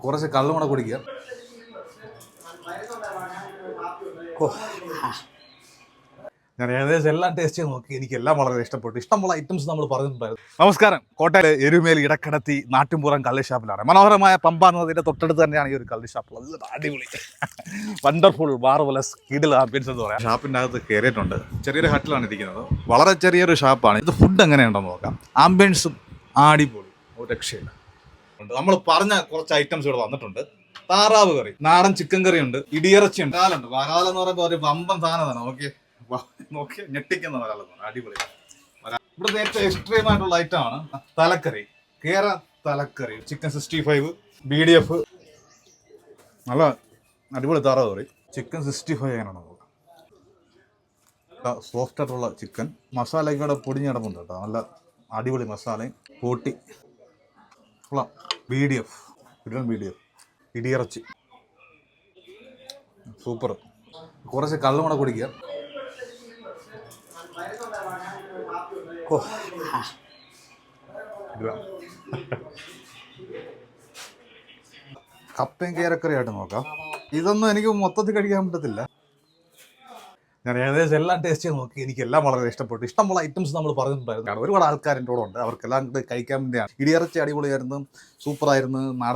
കുറച്ച് കള്ളും കൂടെ കുടിക്കുക. ഞാൻ ഏകദേശം എല്ലാം ടേസ്റ്റ് ചെയ്ത് നോക്കി. എനിക്ക് എല്ലാം വളരെ ഇഷ്ടപ്പെട്ടു. ഇഷ്ടമുള്ള ഐറ്റംസ് നമ്മൾ പറഞ്ഞിട്ടുണ്ടായിരുന്നു. നമസ്കാരം. കോട്ടയം എരുമേലി ഇടക്കടത്തി നാട്ടിൻപുറം കള്ള് ഷാപ്പിലാണ്. മനോഹരമായ പമ്പ എന്നതിൻ്റെ തൊട്ടടുത്ത് തന്നെയാണ് ഈ ഒരു കള്ള് ഷാപ്പ്. അത് അടിപൊളി വണ്ടർഫുൾ മാർവലസ് കിടിൽ ആംബിയൻസ് എന്ന് പറയാം. ഷാപ്പിൻ്റെ അകത്ത് കയറിയിട്ടുണ്ട്. ചെറിയൊരു ഹട്ടിലാണ് ഇരിക്കുന്നത്. വളരെ ചെറിയൊരു ഷാപ്പാണ്. ഇത് ഫുഡ് എങ്ങനെയുണ്ടെന്ന് നോക്കാം. ആംബിയൻസും അടിപൊളി, ഒരു രക്ഷയില്ല. നമ്മൾ പറഞ്ഞ കുറച്ച് ഐറ്റംസ് ഇവിടെ വന്നിട്ടുണ്ട്. താറാവ് കറി, നാടൻ ചിക്കൻ കറി ഉണ്ട്, ഇടിയിറച്ചി ഉണ്ട്, വരാലുണ്ട്. വരാലെന്ന് പറയുമ്പോൾ ഒരു വമ്പൻ സാധനമാണ്. നോക്കി ഞെട്ടിക്കുന്ന വരാലെന്ന്. അടിപൊളി. ഇവിടുത്തെ ഏറ്റവും എക്സ്ട്രീം ആയിട്ടുള്ള ഐറ്റം ആണ് തലക്കറി. കേര തലക്കറി, ചിക്കൻ 65, BDF, നല്ല അടിപൊളി താറാവ് കറി. ചിക്കൻ 65 എങ്ങനെയാണ് നോക്കാം. സോഫ്റ്റ് ആയിട്ടുള്ള ചിക്കൻ, മസാലയൊക്കെ ഇവിടെ പൊടിഞ്ഞിടമുണ്ട് കേട്ടോ. നല്ല അടിപൊളി മസാലയും കൂട്ടി. BDF, ഇടിയിറച്ചി സൂപ്പർ. കുറച്ച് കള്ളും കൂടെ കുടിക്കുക. കപ്പയും കേരക്കറിയായിട്ട് നോക്കാം. ഇതൊന്നും എനിക്ക് മൊത്തത്തിൽ കഴിക്കാൻ പറ്റത്തില്ല. ഞാൻ ഏകദേശം എല്ലാം ടേസ്റ്റ് ചെയ്ത് നോക്കി. എനിക്ക് എല്ലാം വളരെ ഇഷ്ടപ്പെട്ടു. ഇഷ്ടമുള്ള ഐറ്റംസ് നമ്മൾ പറഞ്ഞിട്ടുണ്ടായിരുന്നു. ഒരുപാട് ആൾക്കാർ എൻ്റെ കൂടെ ഉണ്ട്. അവർക്കെല്ലാം കഴിക്കാൻ വേണ്ടിയാണ്. ഇടിയിറച്ചി അടിപൊളിയായിരുന്നു, സൂപ്പറായിരുന്നു.